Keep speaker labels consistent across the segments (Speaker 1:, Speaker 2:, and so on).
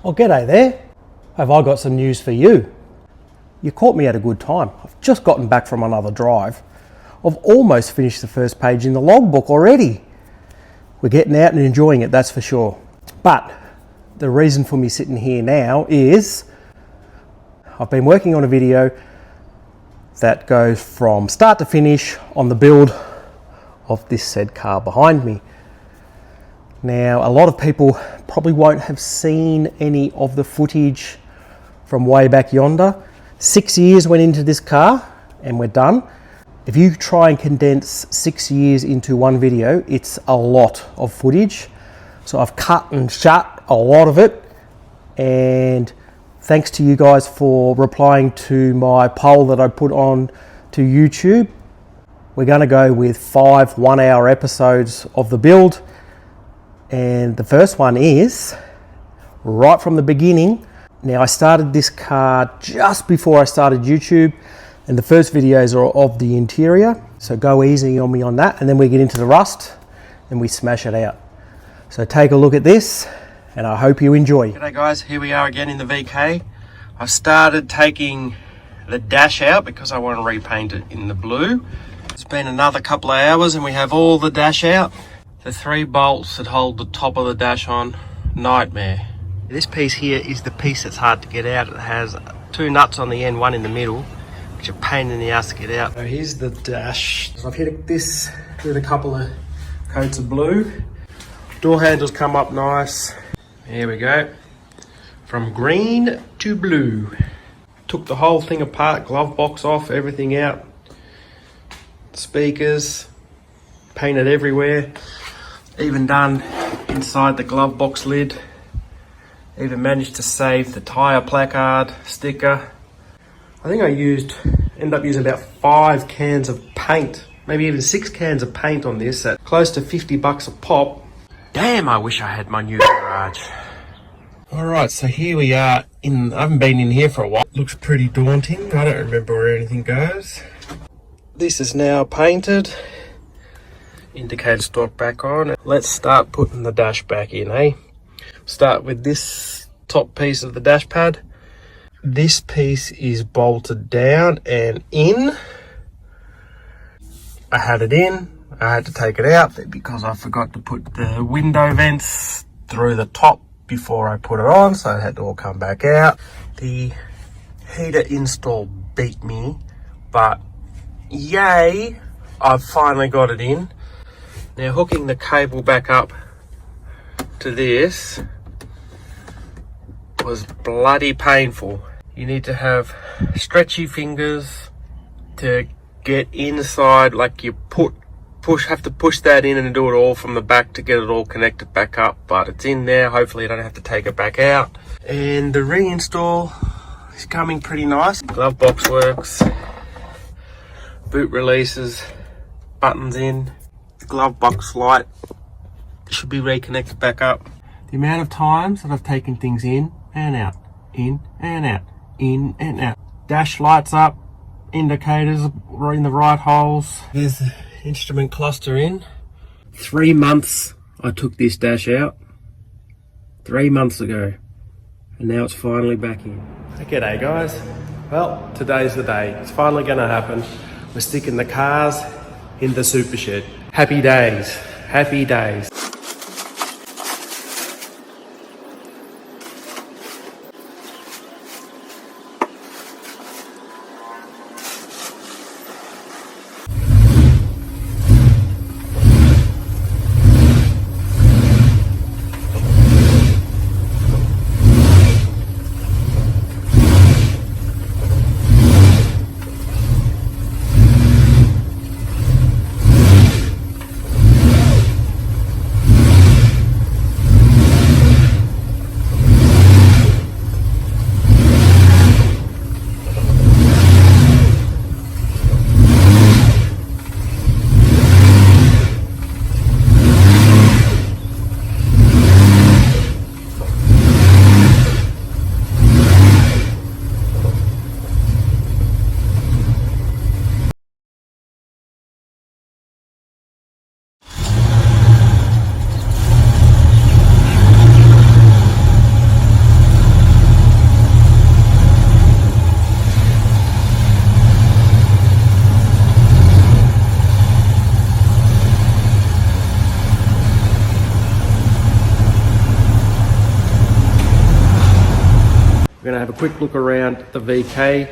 Speaker 1: Well, g'day there. Have I got some news for you? You caught me at a good time. I've just gotten back from another drive. I've almost finished the first page in the logbook already. We're getting out and enjoying it, that's for sure. But the reason for me sitting here now is I've been working on a video that goes from start to finish on the build of this said car behind me. Now, a lot of people probably won't have seen any of the footage from way back yonder. 6 years went into this car and we're done. If you try and condense 6 years into one video, it's a lot of footage. So I've cut and shut a lot of it, and thanks to you guys for replying to my poll that I put on to YouTube. We're going to go with 5 1-hour episodes of the build, and the first one is right from the beginning. Now, I started this car just before I started YouTube, and the first videos are of the interior, so go easy on me on that, and then we get into the rust and we smash it out. So take a look at this and I hope you enjoy.
Speaker 2: G'day guys, here we are again in the VK. I've started taking the dash out because I want to repaint it in the blue. It's been another couple of hours and we have all the dash out. The 3 bolts that hold the top of the dash on, nightmare. This piece here is the piece that's hard to get out. It has 2 nuts on the end, 1 in the middle, which are a pain in the ass to get out. So here's the dash. So I've hit this with a couple of coats of blue. Door handles come up nice. Here we go. From green to blue. Took the whole thing apart, glove box off, everything out. Speakers, painted everywhere. Even done inside the glove box lid. Even managed to save the tyre placard sticker. I think I ended up using about 5 cans of paint, maybe even 6 cans of paint on this at close to $50 a pop. Damn, I wish I had my new garage. Alright, so here we are I haven't been in here for a while. Looks pretty daunting. I don't remember where anything goes. This is now painted. Indicator stalk back on. Let's start putting the dash back in, eh? Start with this top piece of the dash pad. This piece is bolted down and in. I had it in. I had to take it out because I forgot to put the window vents through the top before I put it on, so it had to all come back out. The heater install beat me, but yay, I've finally got it in. Now, hooking the cable back up to this was bloody painful. You need to have stretchy fingers to get inside, like you have to push that in and do it all from the back to get it all connected back up, but it's in there. Hopefully you don't have to take it back out. And the reinstall is coming pretty nice. Glove box works, boot releases, buttons in, the glove box light should be reconnected back up. The amount of times that I've taken things in and out, in and out, in and out. Dash lights up, indicators are in the right holes. There's the instrument cluster in. 3 months I took this dash out. 3 months ago. And now it's finally back in. G'day guys. Well, today's the day. It's finally gonna happen. We're sticking the cars in the super shed. Happy days. Happy days.
Speaker 1: quick look around the VK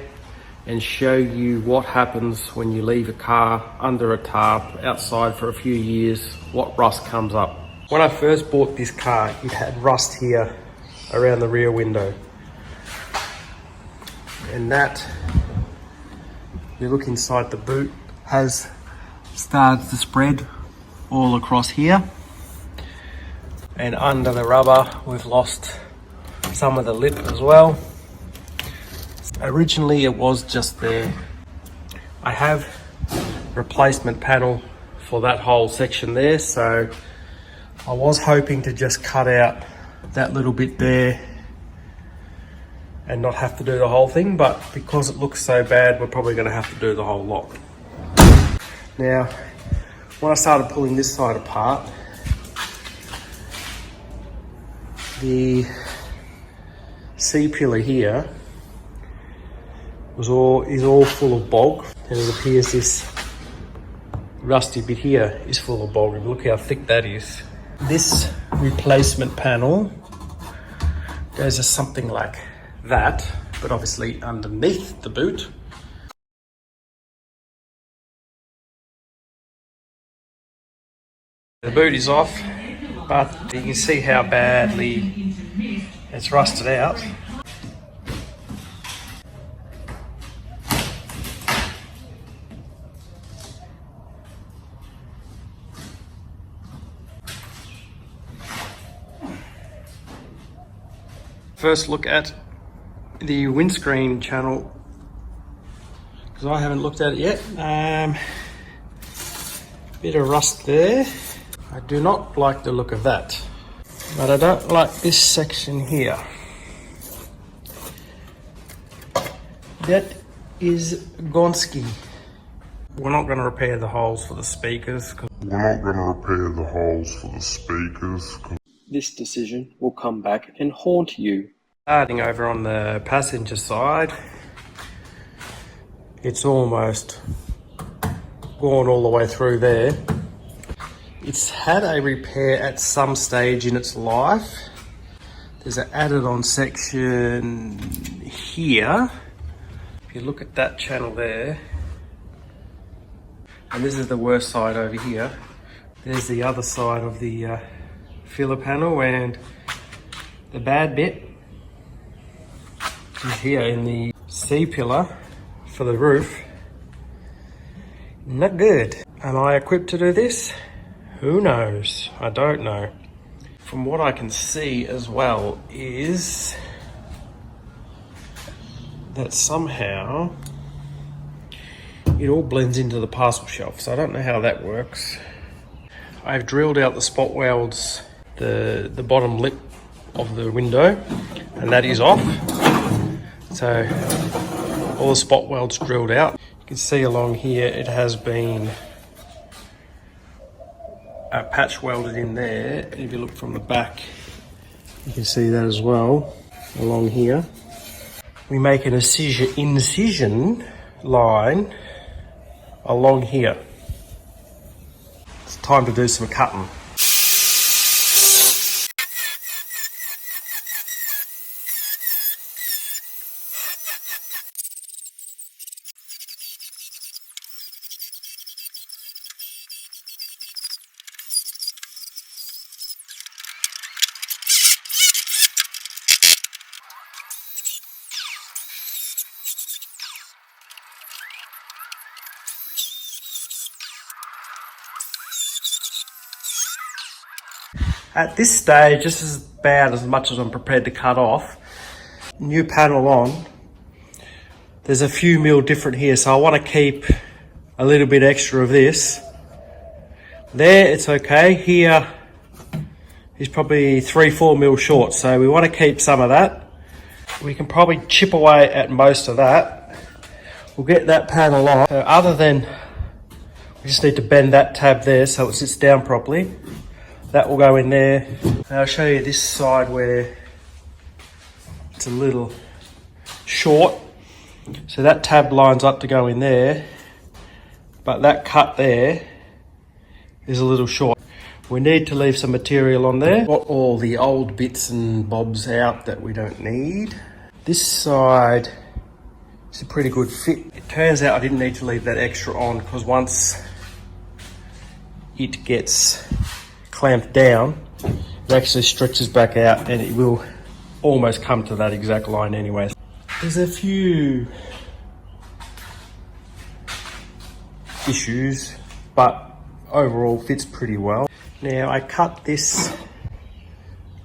Speaker 1: and show you what happens when you leave a car under a tarp outside for a few years, what rust comes up. When I first bought this car, it had rust here around the rear window. And that, you look inside the boot, has started to spread all across here. And under the rubber, we've lost some of the lip as well. Originally it was just there. I have replacement panel for that whole section there, so I was hoping to just cut out that little bit there and not have to do the whole thing, but because it looks so bad, we're probably going to have to do the whole lot. Now, when I started pulling this side apart, the C-pillar here is all full of bog, and it appears this rusty bit here is full of bog, and look how thick that is. This replacement panel goes to something like that, but obviously underneath the boot. The boot is off, but you can see how badly it's rusted out. First look at the windscreen channel, because I haven't looked at it yet. Bit of rust there. I do not like the look of that, but I don't like this section here. That is Gonski. We're not going to repair the holes for the speakers. This decision will come back and haunt you. Starting over on the passenger side, it's almost gone all the way through there. It's had a repair at some stage in its life. There's an added on section here. If you look at that channel there, and this is the worst side over here, there's the other side of the filler panel, and the bad bit is here in the C-pillar for the roof. Not good. Am I equipped to do this? Who knows? I don't know. From what I can see as well is that somehow it all blends into the parcel shelf, so I don't know how that works. I've drilled out the spot welds, the bottom lip of the window, and that is off. So all the spot welds drilled out. You can see along here it has been patch welded in there. If you look from the back, you can see that as well along here. We make an incision line along here. It's time to do some cutting. At this stage, this is about as much as I'm prepared to cut off. New panel on. There's a few mil different here, so I want to keep a little bit extra of this. There, it's okay. Here is probably 3-4 mil short, so we want to keep some of that. We can probably chip away at most of that. We'll get that panel on. So other than, we just need to bend that tab there so it sits down properly. That will go in there. And I'll show you this side where it's a little short. So that tab lines up to go in there, but that cut there is a little short. We need to leave some material on there. Got all the old bits and bobs out that we don't need. This side is a pretty good fit. It turns out I didn't need to leave that extra on, because once it gets clamped down, it actually stretches back out and it will almost come to that exact line anyway. There's a few issues, but overall fits pretty well. Now I cut this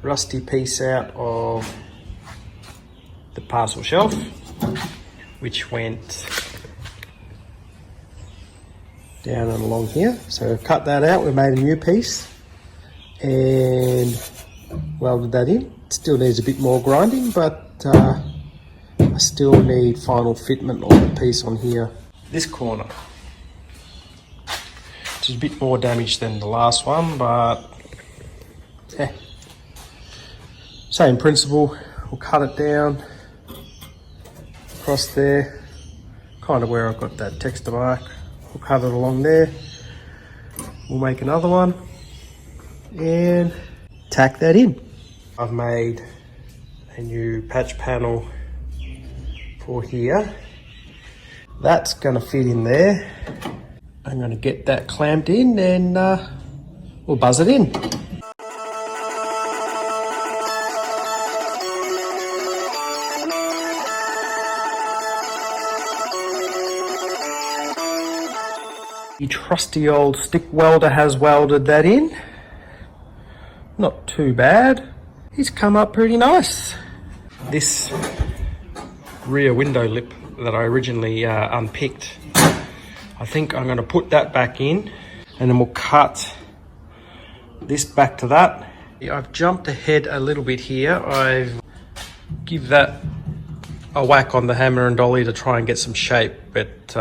Speaker 1: rusty piece out of the parcel shelf, which went down and along here. So I've cut that out, we made a new piece and welded that in. It still needs a bit more grinding, but I still need final fitment on the piece on here. This corner, which is a bit more damaged than the last one, but yeah, same principle. We'll cut it down across there, kind of where I've got that texture mark. We'll cut it along there. We'll make another one and tack that in. I've made a new patch panel for here. That's gonna fit in there. I'm gonna get that clamped in and we'll buzz it in. The trusty old stick welder has welded that in. Not too bad. He's come up pretty nice. This rear window lip that I originally unpicked, I think I'm going to put that back in and then we'll cut this back to that. I've jumped ahead a little bit here. I've give that a whack on the hammer and dolly to try and get some shape, but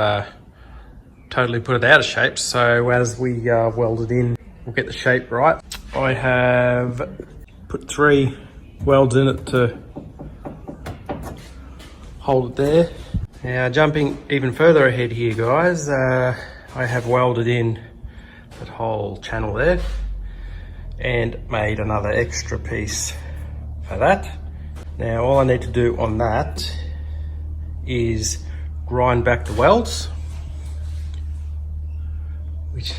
Speaker 1: totally put it out of shape. So as we weld it in, we'll get the shape right. I have put 3 welds in it to hold it there. Now jumping even further ahead here, guys, I have welded in that whole channel there and made another extra piece for that. Now all I need to do on that is grind back the welds, which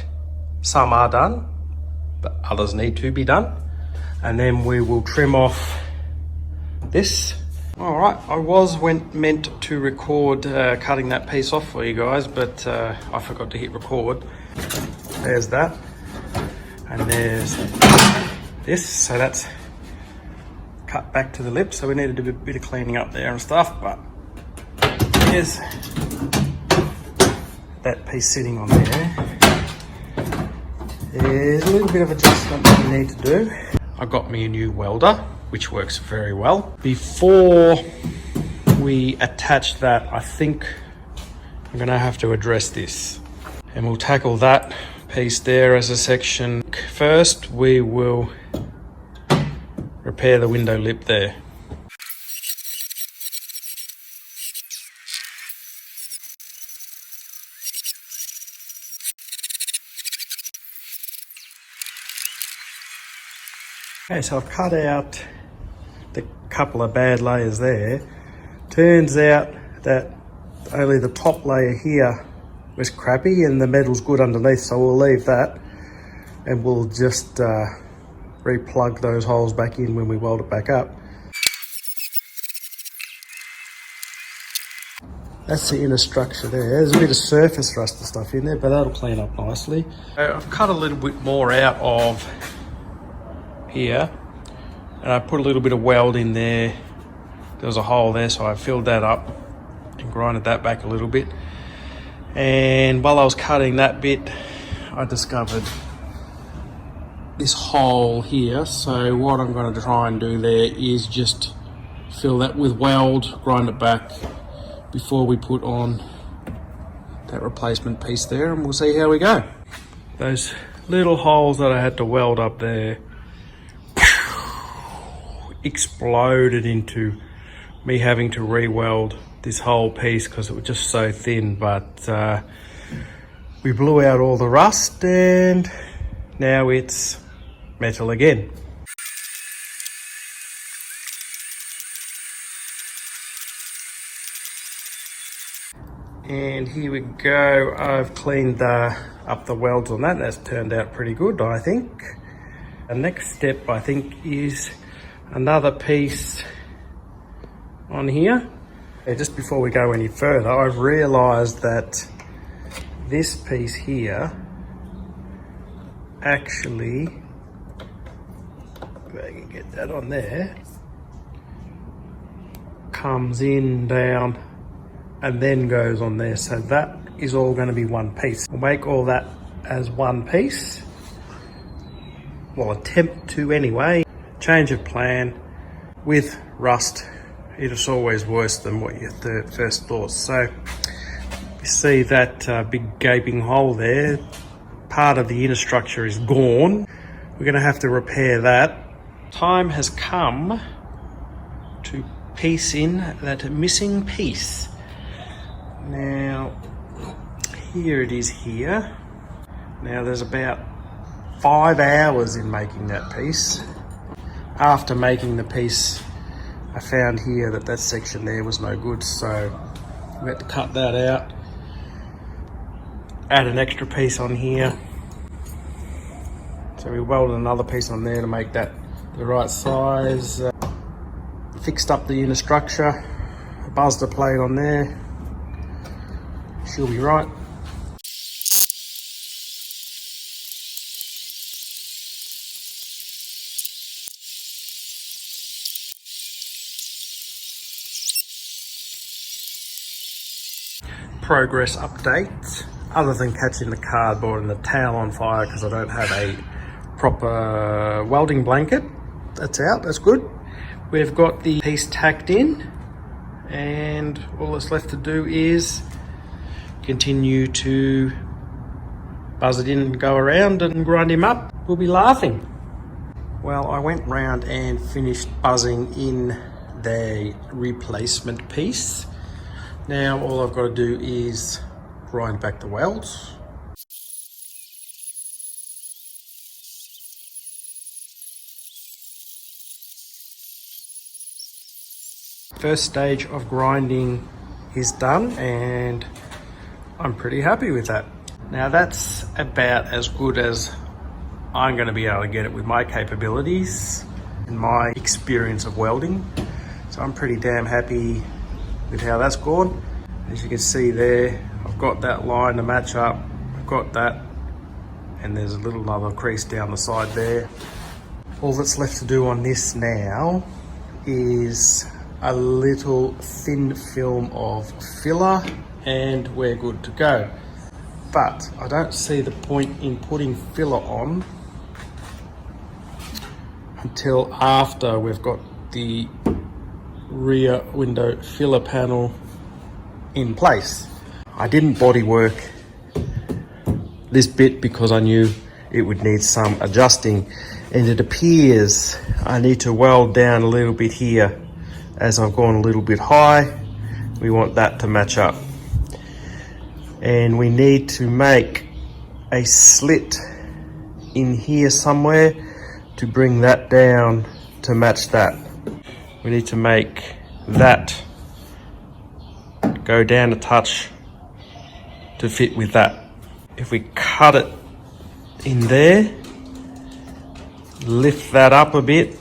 Speaker 1: some are done, but others need to be done. And then we will trim off this. All right, I was meant to record cutting that piece off for you guys, but I forgot to hit record. There's that, and there's this, so that's cut back to the lip. So we need to do a bit of cleaning up there and stuff, but there's that piece sitting on there. There's a little bit of adjustment that we need to do. I got me a new welder, which works very well. Before we attach that, I think I'm gonna have to address this. And we'll tackle that piece there as a section. First, we will repair the window lip there. Okay, so I've cut out the couple of bad layers there. Turns out that only the top layer here was crappy and the metal's good underneath, so we'll leave that and we'll just re-plug those holes back in when we weld it back up. That's the inner structure there. There's a bit of surface rust and stuff in there, but that'll clean up nicely. I've cut a little bit more out of here and I put a little bit of weld in there. There was a hole there, so I filled that up and grinded that back a little bit. And while I was cutting that bit, I discovered this hole here. So what I'm going to try and do there is just fill that with weld, grind it back before we put on that replacement piece there, and we'll see how we go. Those little holes that I had to weld up there exploded into me having to re-weld this whole piece because it was just so thin, but we blew out all the rust and now it's metal again. And here we go. I've cleaned up the welds on that. That's turned out pretty good, I think. The next step, I think, is another piece on here. Just before we go any further, I've realised that this piece here actually, if I can get that on there, comes in, down, and then goes on there. So that is all going to be one piece. We'll make all that as one piece. Well, attempt to anyway. Change of plan. With rust, it is always worse than what you first thought. So you see that big gaping hole there. Part of the inner structure is gone. We're going to have to repair that. Time has come to piece in that missing piece. Now, here it is here. Now there's about 5 hours in making that piece. After making the piece, I found here that that section there was no good, so we had to cut that out. Add an extra piece on here. So we welded another piece on there to make that the right size. Fixed up the inner structure, buzzed the plate on there. She'll be right. Progress update. Other than catching the cardboard and the towel on fire because I don't have a proper welding blanket. That's out, that's good. We've got the piece tacked in, and all that's left to do is continue to buzz it in and go around and grind him up. We'll be laughing. Well, I went round and finished buzzing in the replacement piece. Now all I've got to do is grind back the welds. First stage of grinding is done and I'm pretty happy with that. Now that's about as good as I'm going to be able to get it with my capabilities and my experience of welding. So I'm pretty damn happy with how that's gone. As you can see there, I've got that line to match up, I've got that, and there's a little another crease down the side there. All that's left to do on this now is a little thin film of filler and we're good to go. But I don't see the point in putting filler on until after we've got the rear window filler panel in place. I didn't bodywork this bit because I knew it would need some adjusting, and it appears I need to weld down a little bit here as I've gone a little bit high. We want that to match up, and we need to make a slit in here somewhere to bring that down to match that. We need to make that go down a touch to fit with that. If we cut it in there, lift that up a bit,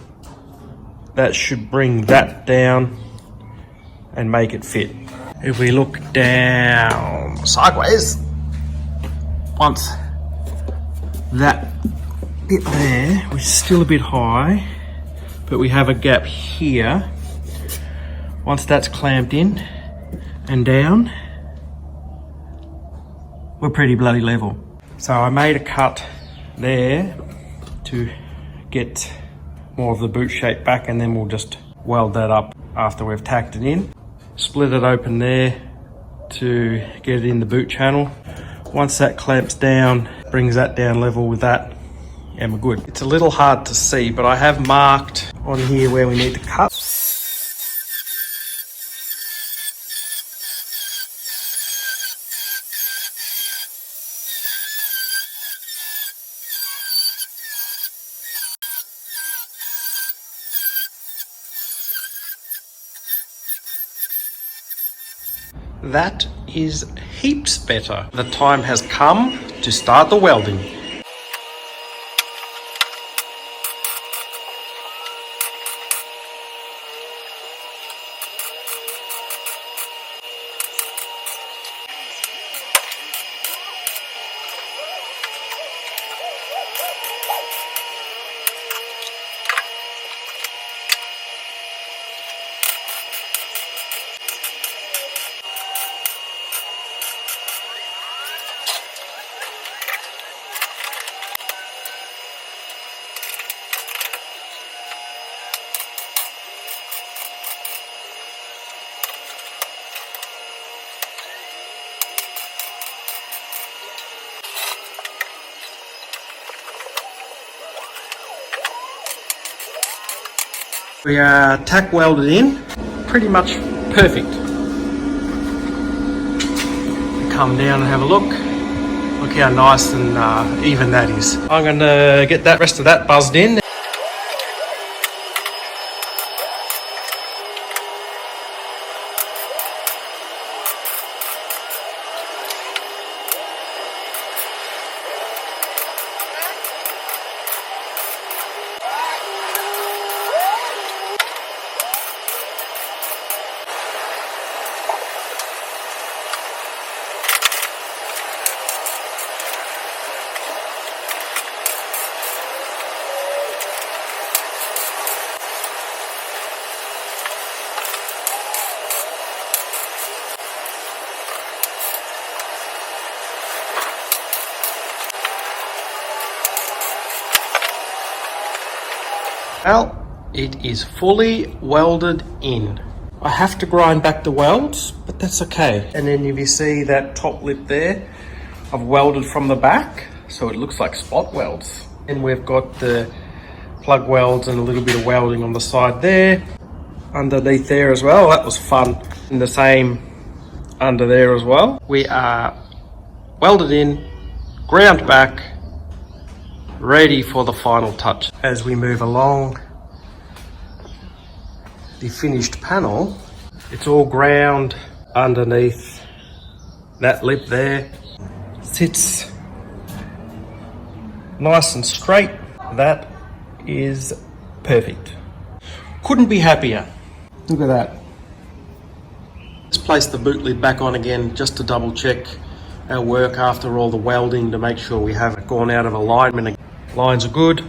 Speaker 1: that should bring that down and make it fit. If we look down sideways, once that bit there, which is still a bit high, but we have a gap here. Once that's clamped in and down, we're pretty bloody level. So I made a cut there to get more of the boot shape back, and then we'll just weld that up after we've tacked it in. Split it open there to get it in the boot channel. Once that clamps down, brings that down level with that, and we're good. It's a little hard to see, but I have marked on here where we need to cut. That is heaps better. The time has come to start the welding. We are tack welded in, pretty much perfect. Come down and have a look. Look how nice and even that is. I'm going to get that rest of that buzzed in. Well, it is fully welded in. I have to grind back the welds, but that's okay. And then if you see that top lip there, I've welded from the back, so it looks like spot welds. And we've got the plug welds and a little bit of welding on the side there, underneath there as well. That was fun. And the same under there as well. We are welded in, ground back, ready for the final touch. As we move along the finished panel, it's all ground underneath that lip there. Sits nice and straight. That is perfect. Couldn't be happier. Look at that. Let's place the boot lid back on again just to double check our work after all the welding to make sure we haven't gone out of alignment. Lines are good.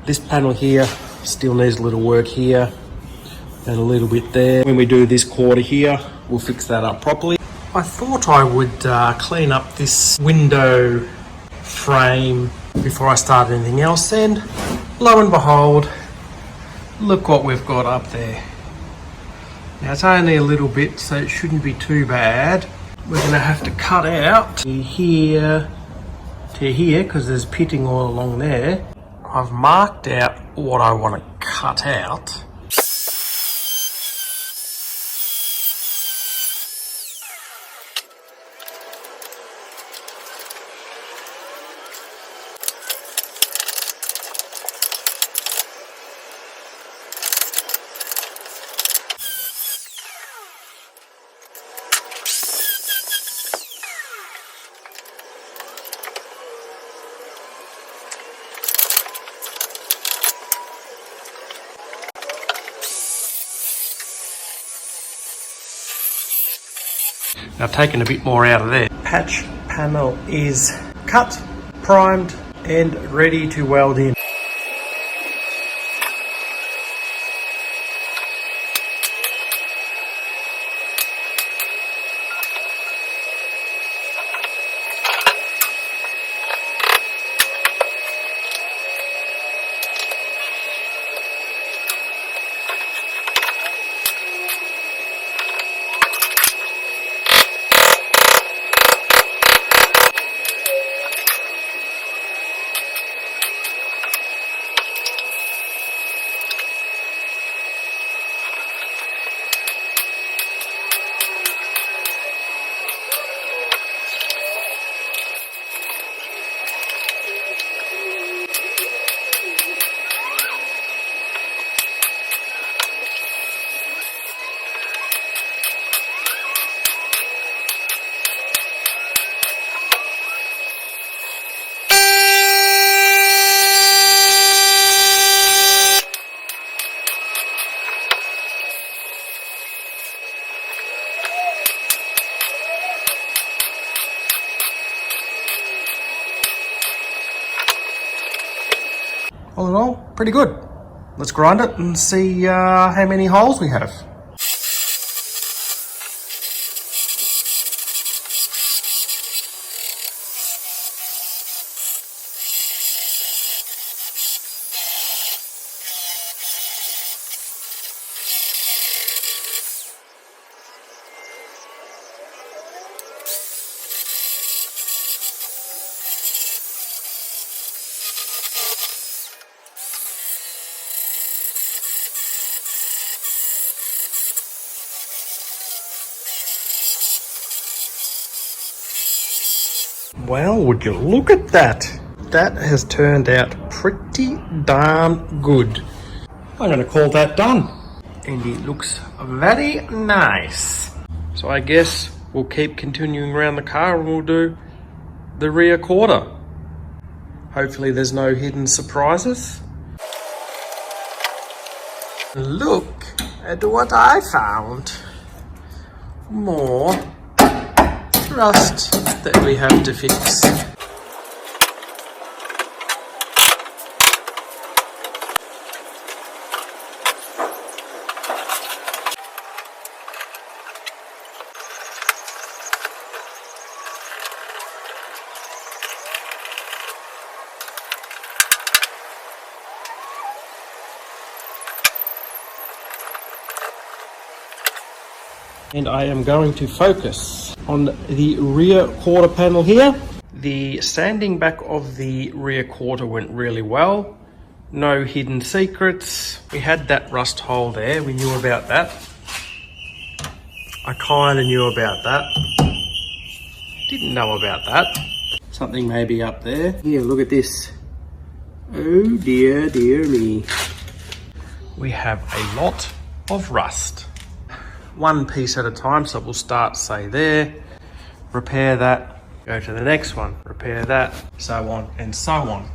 Speaker 1: This panel here still needs a little work here and a little bit there. When we do this quarter here, we'll fix that up properly. I thought I would clean up this window frame before I start anything else, and lo and behold, look what we've got up there. Now it's only a little bit, so it shouldn't be too bad. We're going to have to cut out here to here because there's pitting all along there. I've marked out what I want to cut out. Now I've taken a bit more out of there. Patch panel is cut, primed and ready to weld in. all in all, pretty good. Let's grind it and see how many holes we have. Well, would you look at that? That has turned out pretty darn good. I'm going to call that done. And it looks very nice. So I guess we'll keep continuing around the car and we'll do the rear quarter. Hopefully there's no hidden surprises. Look at what I found. More rust that we have to fix. And I am going to focus on the rear quarter panel here. The sanding back of the rear quarter went really well. No hidden secrets. We had that rust hole there, we knew about that. I kind of knew about that. Didn't know about that. Something may be up there. Here, look at this. Oh dear, dear me. We have a lot of rust. One piece at a time, so we'll start, say, there, repair that, go to the next one, repair that, so on and so on.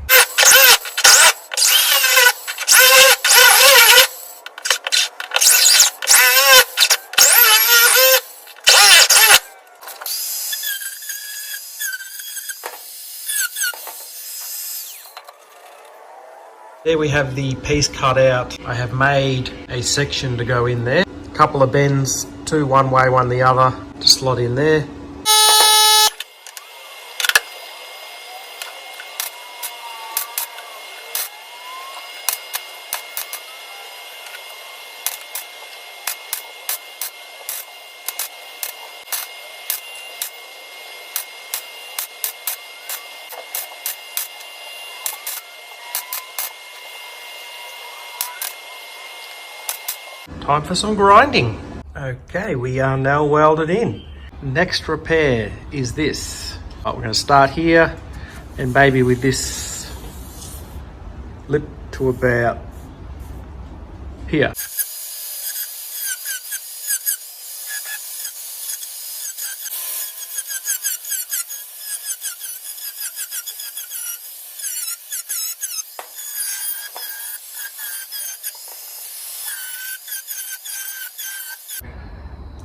Speaker 1: There we have the piece cut out. I have made a section to go in there. Couple of bends, two one way, one the other, to slot in there. Time for some grinding. Okay, we are now welded in. Next repair is this. We're going to start here and maybe with this lip to about here.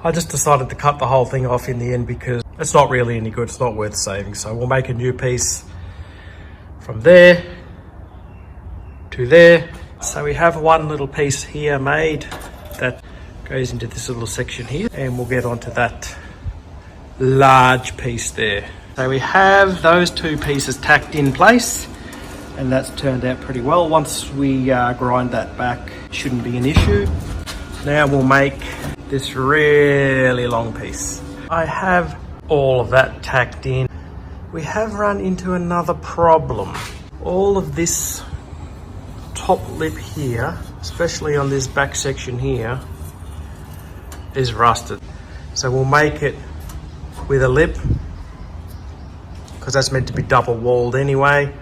Speaker 1: I just decided to cut the whole thing off in the end because it's not really any good, it's not worth saving. So we'll make a new piece from there to there. So we have one little piece here made that goes into this little section here, and we'll get onto that large piece there. So we have those two pieces tacked in place, and that's turned out pretty well. Once we grind that back, it shouldn't be an issue. Now we'll make this really long piece. I have all of that tacked in. We have run into another problem. All of this top lip here, especially on this back section here, is rusted. So we'll make it with a lip, because that's meant to be double walled anyway.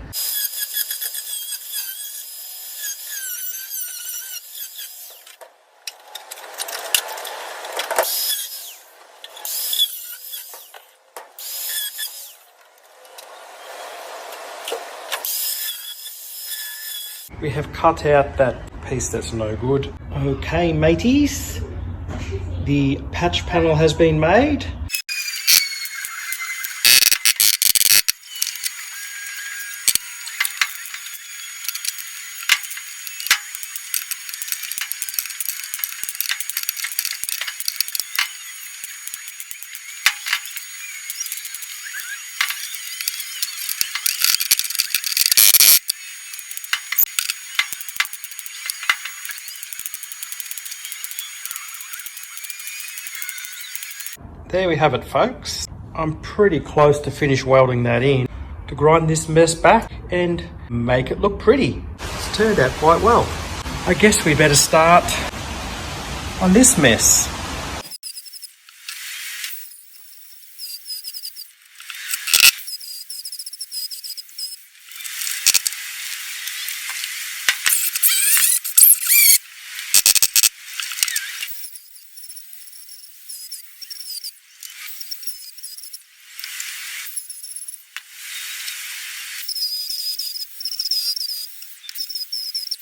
Speaker 1: We have cut out that piece that's no good. Okay, mateys, the patch panel has been made. there we have it, folks. I'm pretty close to finish welding that in to grind this mess back and make it look pretty. It's turned out quite well. I guess we better start on this mess.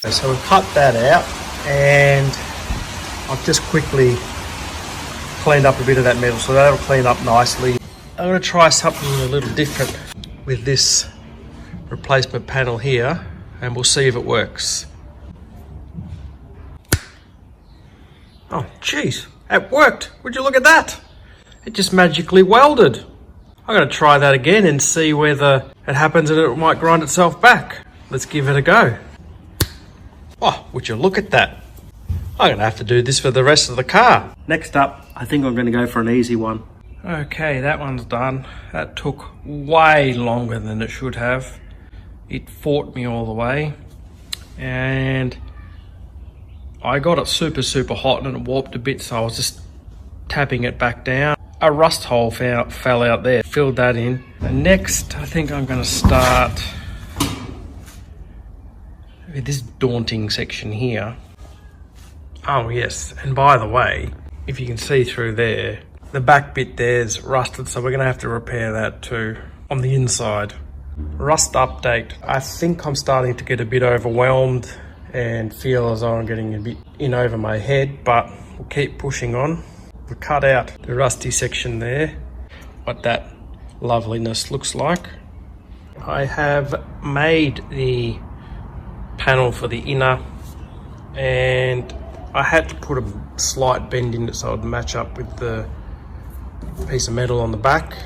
Speaker 1: So we've cut that out, and I've just quickly cleaned up a bit of that metal, so that'll clean up nicely. I'm going to try something a little different with this replacement panel here, and we'll see if it works. Oh geez, it worked! Would you look at that? It just magically welded. I'm going to try that again and see whether it happens and it might grind itself back. Let's give it a go. Oh, would you look at that? I'm going to have to do this for the rest of the car. Next up, I think I'm going to go for an easy one. Okay, that one's done. That took way longer than it should have. It fought me all the way. And I got it super hot and it warped a bit, so I was just tapping it back down. A rust hole fell out there, filled that in. And next, I think I'm going to start this daunting section here. Oh yes, and by the way, if you can see through there, the back bit there's rusted, so we're going to have to repair that too on the inside. Rust update. I think I'm starting to get a bit overwhelmed and feel as though I'm getting a bit in over my head, but we'll keep pushing on. We'll cut out the rusty section there, what that loveliness looks like. I have made the panel for the inner, and I had to put a slight bend in it so it would match up with the piece of metal on the back,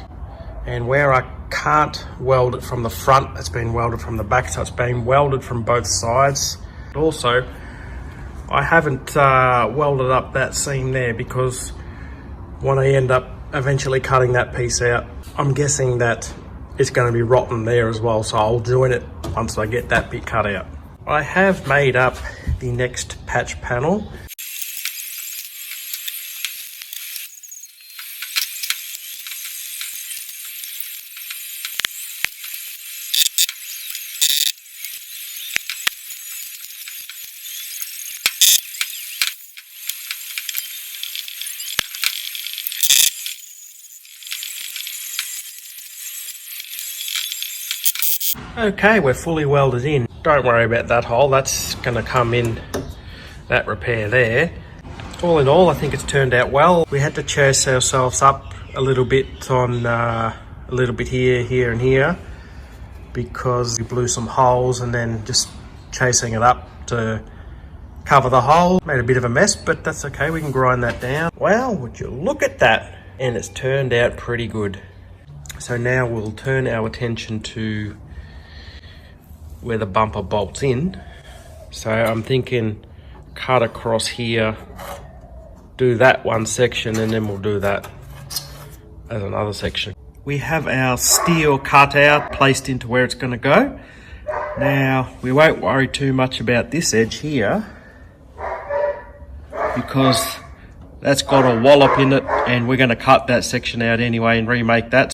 Speaker 1: and where I can't weld it from the front, it's been welded from the back, so it's been welded from both sides. Also, I haven't welded up that seam there because when I end up eventually cutting that piece out, I'm guessing that it's going to be rotten there as well, so I'll join it once I get that bit cut out. I have made up the next patch panel. Okay, we're fully welded in. Don't worry about that hole, that's going to come in that repair there. All in all, I think it's turned out well. We had to chase ourselves up a little bit on a little bit here and here, because we blew some holes, and then just chasing it up to cover the hole made a bit of a mess, but that's okay, we can grind that down. Well, would you look at that? And it's turned out pretty good. So now we'll turn our attention to where the bumper bolts in. So I'm thinking cut across here, do that one section, and then we'll do that as another section. We have our steel cut out, placed into where it's going to go. Now we won't worry too much about this edge here because that's got a wallop in it, and we're going to cut that section out anyway and remake that.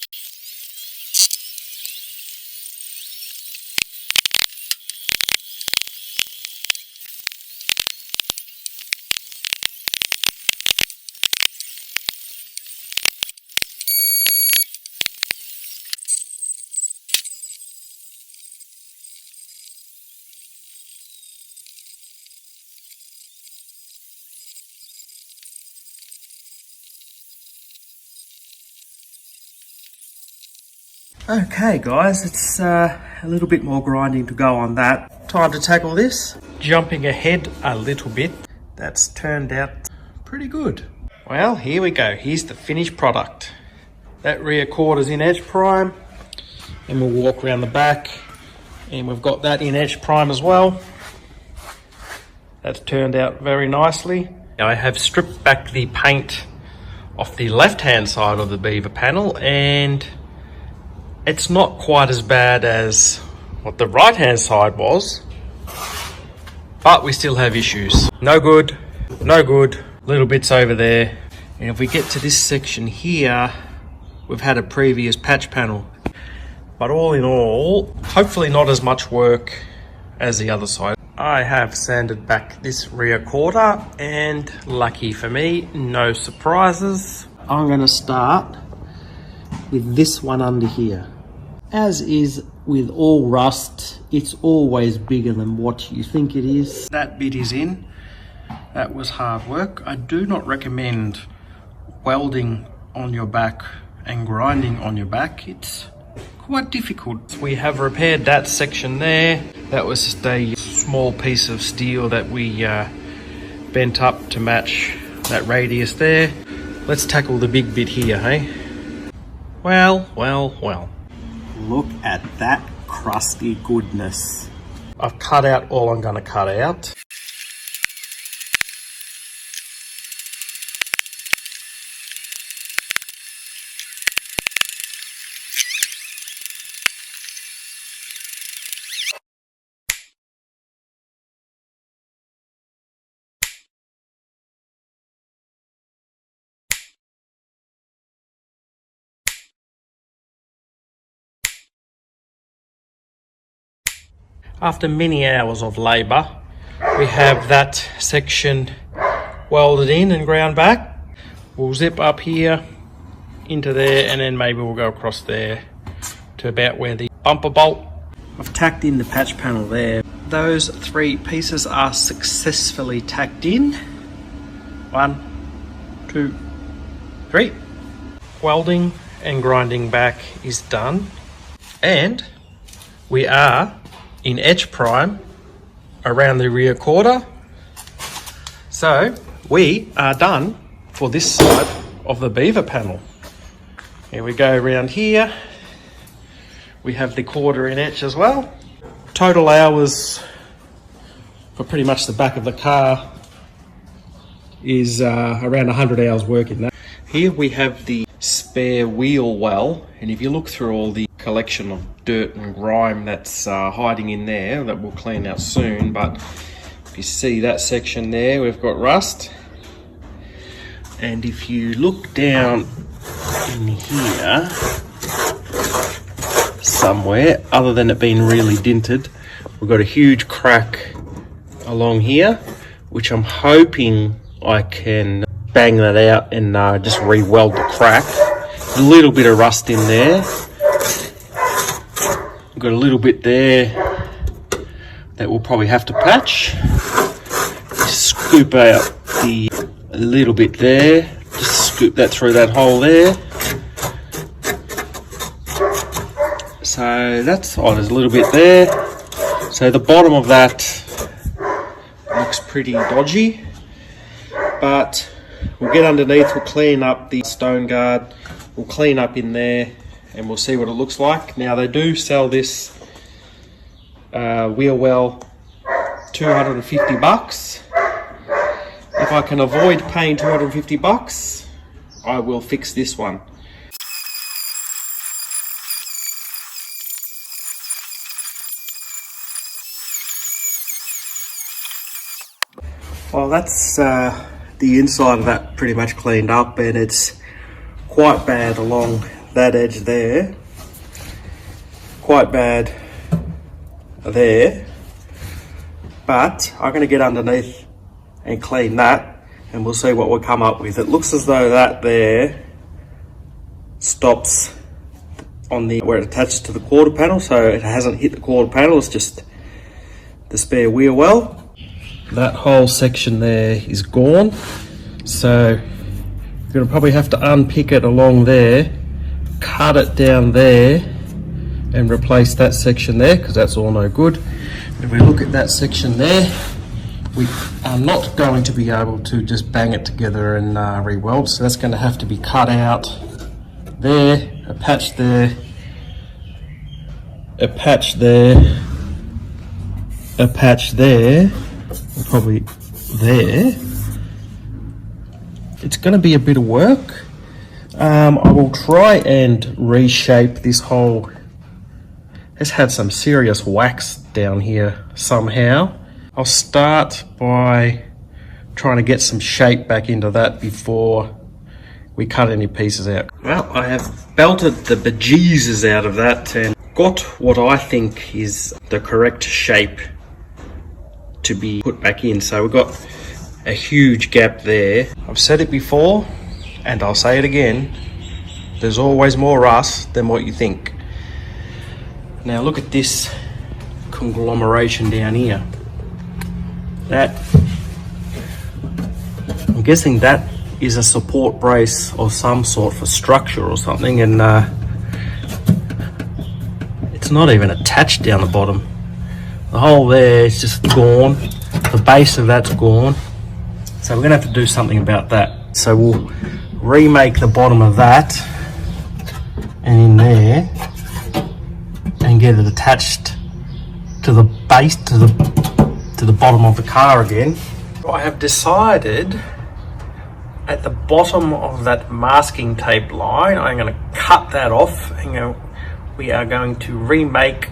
Speaker 1: Okay guys, it's a little bit more grinding to go on that. Time to tackle this. Jumping ahead a little bit, that's turned out pretty good. Well, here we go, here's the finished product. That rear quarter's in edge prime, and we'll walk around the back, and we've got that in edge prime as well. That's turned out very nicely. Now I have stripped back the paint
Speaker 2: off the left hand side of the beaver panel, and it's not quite as bad as what the right hand side was, but we still have issues. No good, no good. Little bits over there. And if we get to this section here, we've had a previous patch panel. But all in all, hopefully not as much work as the other side. I have sanded back this rear quarter, and lucky for me, no surprises. I'm going to start with this one under here. As is with all rust, it's always bigger than what you think it is. That bit is in. That was hard work. I do not recommend welding on your back and grinding on your back. It's quite difficult. We have repaired that section there. That was just a small piece of steel that we bent up to match that radius there. Let's tackle the big bit here, hey? Well. Look at that crusty goodness. I've cut out all I'm gonna cut out. After many hours of labour, we have that section welded in and ground back. We'll zip up here into there, and then maybe we'll go across there to about where the bumper bolt. I've tacked in the patch panel there. Those 3 pieces are successfully tacked in. 1, 2, 3. Welding and grinding back is done, and we are in etch prime around the rear quarter. So we are done for this side of the beaver panel. Here we go around here. We have the quarter in etch as well. Total hours for pretty much the back of the car is around 100 hours work in that. Here we have the spare wheel well, and if you look through all the collection of dirt and grime that's hiding in there, that we'll clean out soon, but if you see that section there, we've got rust. And if you look down in here somewhere, other than it being really dinted, we've got a huge crack along here, which I'm hoping I can bang that out and just re-weld the crack. A little bit of rust in there. We've got a little bit there that we'll probably have to patch. Just scoop out a little bit there. Just scoop that through that hole there. So that's, oh, there's a little bit there. So the bottom of that looks pretty dodgy, but we'll get underneath, we'll clean up the stone guard, we'll clean up in there, and we'll see what it looks like. Now they do sell this wheel well $250. If I can avoid paying $250, I will fix this one. Well, that's the inside of that pretty much cleaned up, and it's quite bad along that edge there, quite bad there, but I'm going to get underneath and clean that, and we'll see what we'll come up with. It looks as though that there stops on the where it attaches to the quarter panel, so it hasn't hit the quarter panel, it's just the spare wheel well. That whole section there is gone, so you're going to probably have to unpick it along there, cut it down there, and replace that section there, because that's all no good. If we look at that section there, we are not going to be able to just bang it together and re-weld, so that's going to have to be cut out there, a patch there, a patch there, a patch there, and probably there. It's going to be a bit of work, I will try and reshape this hole. It's had some serious wax down here somehow. I'll start by trying to get some shape back into that before we cut any pieces out. Well, I have belted the bejesus out of that and got what I think is the correct shape to be put back in. So we've got a huge gap there. I've said it before and I'll say it again, there's always more rust than what you think. Now look at this conglomeration down here. That, I'm guessing that is a support brace of some sort for structure or something, and it's not even attached down the bottom. The hole there is just gone, the base of that's gone, so we're gonna have to do something about that. So we'll remake the bottom of that and in there and get it attached to the base, to the bottom of the car again. I have decided at the bottom of that masking tape line, I'm going to cut that off and we are going to remake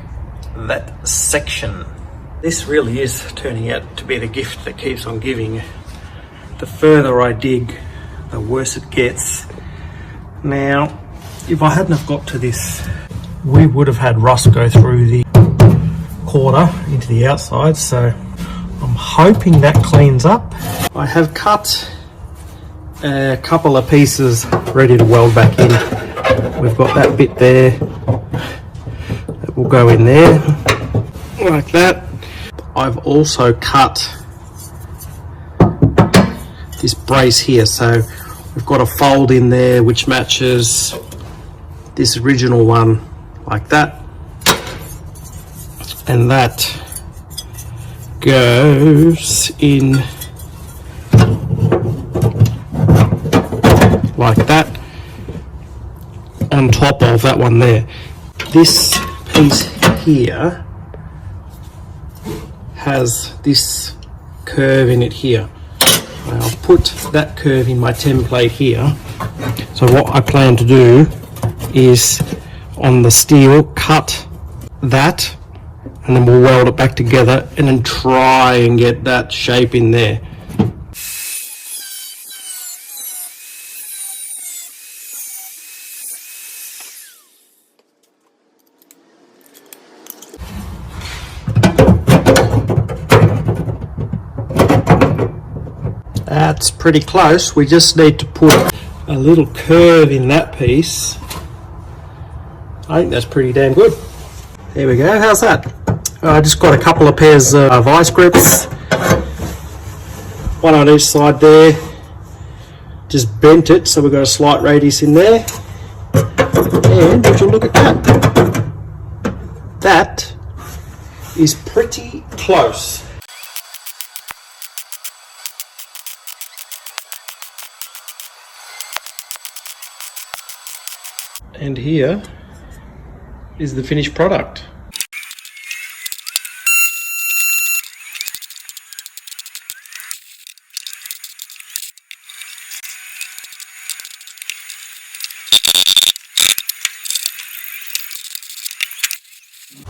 Speaker 2: that section. This really is turning out to be the gift that keeps on giving. The further I dig, the worse it gets. Now, if I hadn't have got to this, we would have had rust go through the quarter into the outside, so I'm hoping that cleans up. I have cut a couple of pieces ready to weld back in. We've got that bit there that will go in there like that. I've also cut this brace here, so we've got a fold in there which matches this original one like that, and that goes in like that on top of that one there. This piece here has this curve in it here. I'll put that curve in my template here. So what I plan to do is on the steel cut that, and then we'll weld it back together and then try and get that shape in there. That's pretty close. We just need to put a little curve in that piece. I think that's pretty damn good. There we go. How's that? I just got a couple of pairs of vice grips, one on each side there. Just bent it so we've got a slight radius in there. And would you look at that? That is pretty close. And here is the finished product.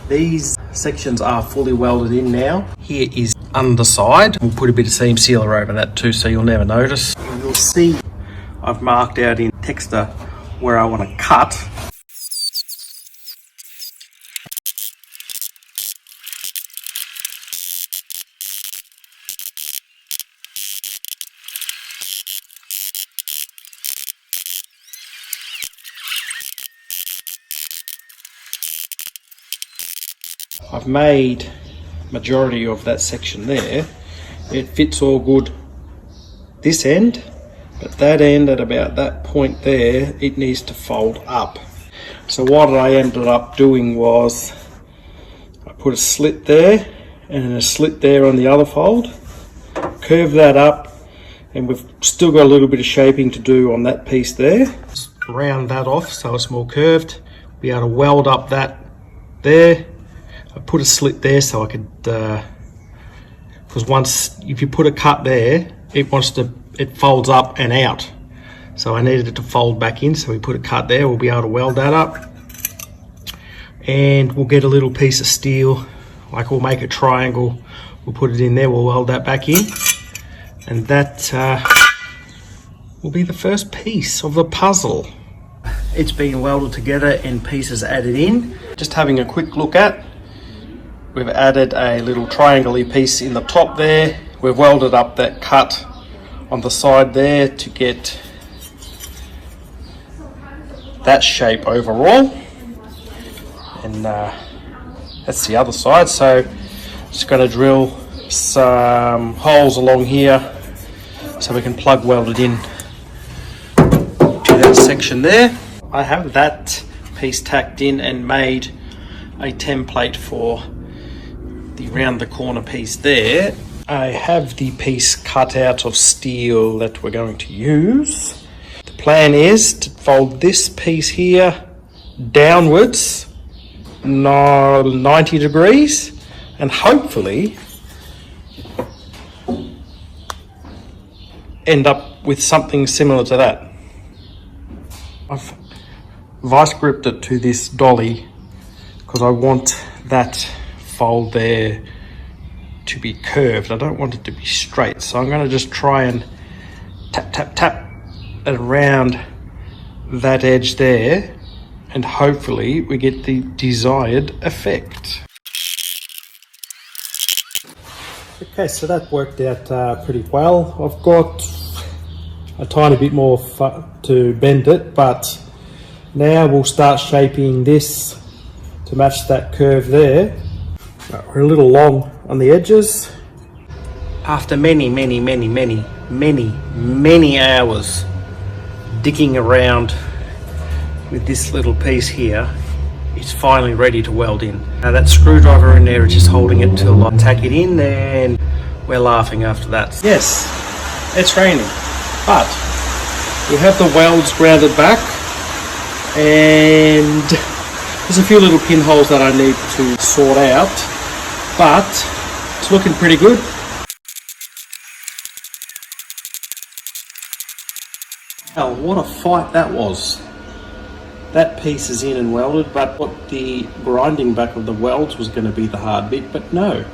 Speaker 2: These sections are fully welded in now. Here is underside. We'll put a bit of seam sealer over that too, so you'll never notice. You'll see I've marked out in texture where I want to cut. I've made majority of that section there. It fits all good this end, but that end at about that point there, it needs to fold up. So what I ended up doing was I put a slit there and a slit there on the other fold, curve that up, and we've still got a little bit of shaping to do on that piece there. Just round that off so it's more curved, be able to weld up that there. I put a slit there so I could, because once, if you put a cut there, it folds up and out.
Speaker 1: So I needed it to fold back in, so we put a cut there. We'll be able to weld that up. And we'll get a little piece of steel, like we'll make a triangle. We'll put it in there, we'll weld that back in. And that will be the first piece of the puzzle. It's been welded together and pieces added in. Just having a quick look at, we've added a little triangle-y piece in the top there. We've welded up that cut on the side there to get that shape overall. And that's the other side. So just going to drill some holes along here so we can plug weld it in to that section there. I have that piece tacked in and made a template for the round the corner piece there. I have the piece cut out of steel that we're going to use. The plan is to fold this piece here downwards 90 degrees and hopefully end up with something similar to that. I've vice gripped it to this dolly because I want that fold there to be curved. I don't want it to be straight, so I'm going to just try and tap around that edge there, and hopefully we get the desired effect. Okay, so that worked out pretty well. I've got a tiny bit more to bend it, but now we'll start shaping this to match that curve there. We're a little long on the edges. After many hours digging around with this little piece here, it's finally ready to weld in. Now that screwdriver in there is just holding it till I tack it in, and we're laughing after that. Yes, it's raining, but we have the welds grounded back, and there's a few little pinholes that I need to sort out, but it's looking pretty good. Hell, what a fight that was. That piece is in and welded, but what the grinding back of the welds was going to be the hard bit, but no.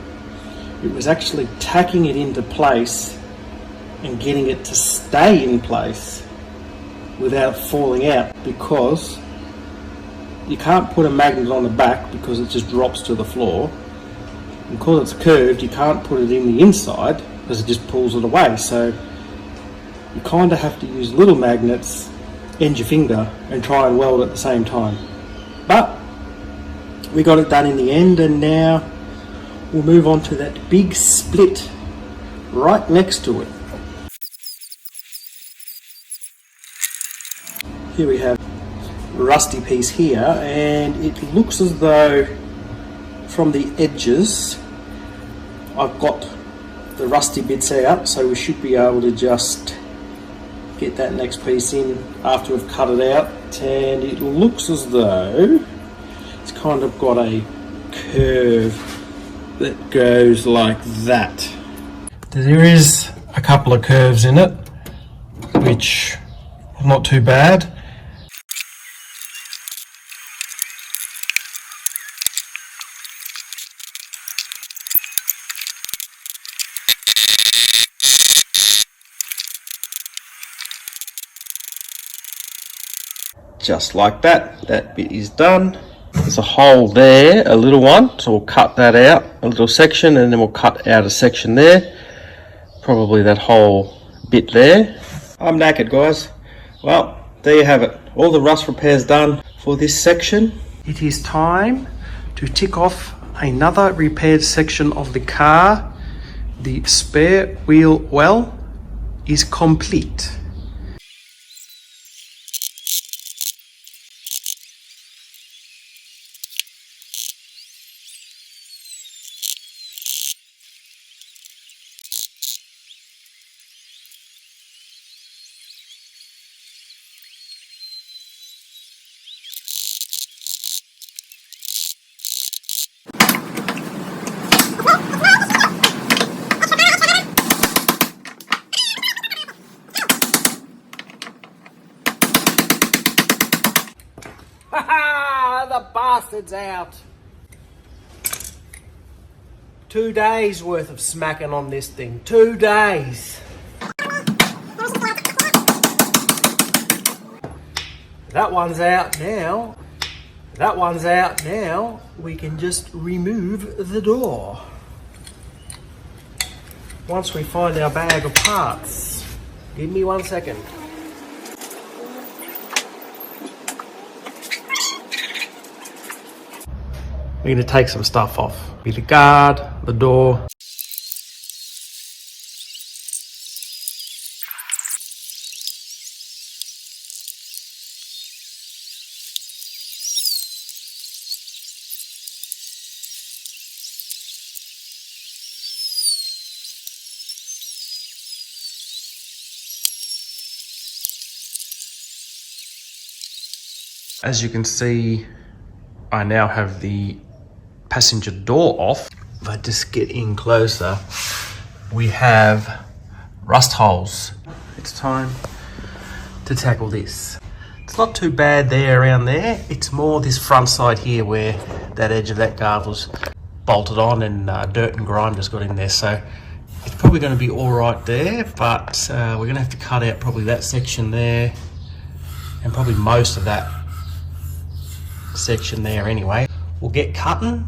Speaker 1: It was actually tacking it into place and getting it to stay in place without falling out, because you can't put a magnet on the back because it just drops to the floor. And because it's curved, you can't put it in the inside because it just pulls it away. So you kind of have to use little magnets, end your finger, and try and weld at the same time. But we got it done in the end, and now we'll move on to that big split right next to it. Here we have a rusty piece here, and it looks as though from the edges I've got the rusty bits out, so we should be able to just get that next piece in after we've cut it out, and it looks as though it's kind of got a curve that goes like that. There is a couple of curves in it, which are not too bad. Just like that, that bit is done. There's a hole there, a little one, so we'll cut that out, a little section, and then we'll cut out a section there. Probably that whole bit there. I'm knackered, guys. Well, there you have it. All the rust repairs done for this section. It is time to tick off another repaired section of the car. The spare wheel well is complete. Ha ha! The bastard's out. 2 days worth of smacking on this thing. 2 days. That one's out now. That one's out now. We can just remove the door. Once we find our bag of parts. Give me 1 second. We're going to take some stuff off. Be the guard, the door. As you can see, I now have the passenger door off. If I just get in closer, we have rust holes. It's time to tackle this. It's not too bad there around there. It's more this front side here where that edge of that guard was bolted on and dirt and grime just got in there. So it's probably going to be all right there, but we're going to have to cut out probably that section there and probably most of that section there anyway. We'll get cutting.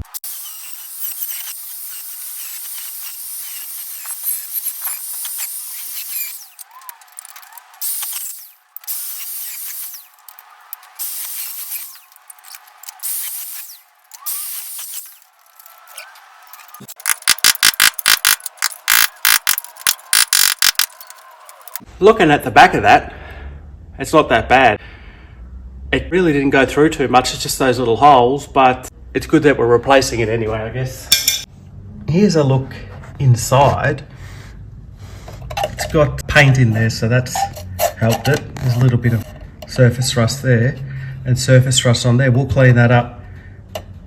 Speaker 1: Looking at the back of that, it's not that bad. It really didn't go through too much, it's just those little holes, but it's good that we're replacing it anyway, I guess. Here's a look inside. It's got paint in there, so that's helped it. There's a little bit of surface rust there and surface rust on there. We'll clean that up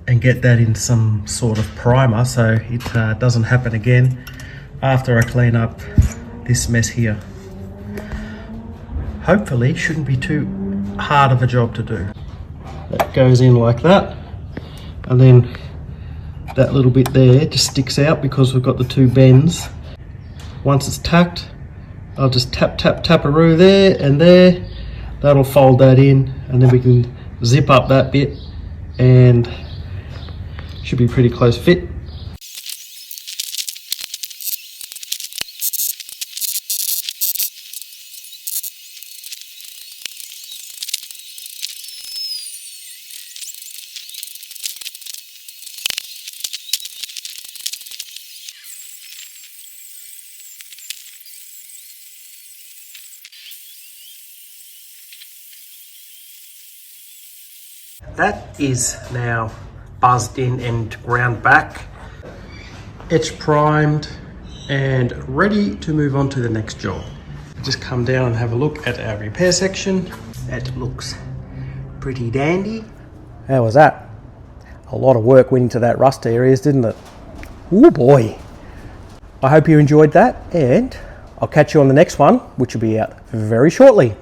Speaker 1: and get that in some sort of primer so it doesn't happen again after I clean up this mess here. Hopefully shouldn't be too hard of a job to do. That goes in like that, and then that little bit there just sticks out because we've got the two bends. Once it's tacked, I'll just tap-a-roo there and there. That'll fold that in, and then we can zip up that bit and should be pretty close fit. That is now buzzed in and ground back. It's primed and ready to move on to the next job. Just come down and have a look at our repair section. That looks pretty dandy. How was that? A lot of work went into that rust areas, didn't it? Oh boy. I hope you enjoyed that, and I'll catch you on the next one, which will be out very shortly.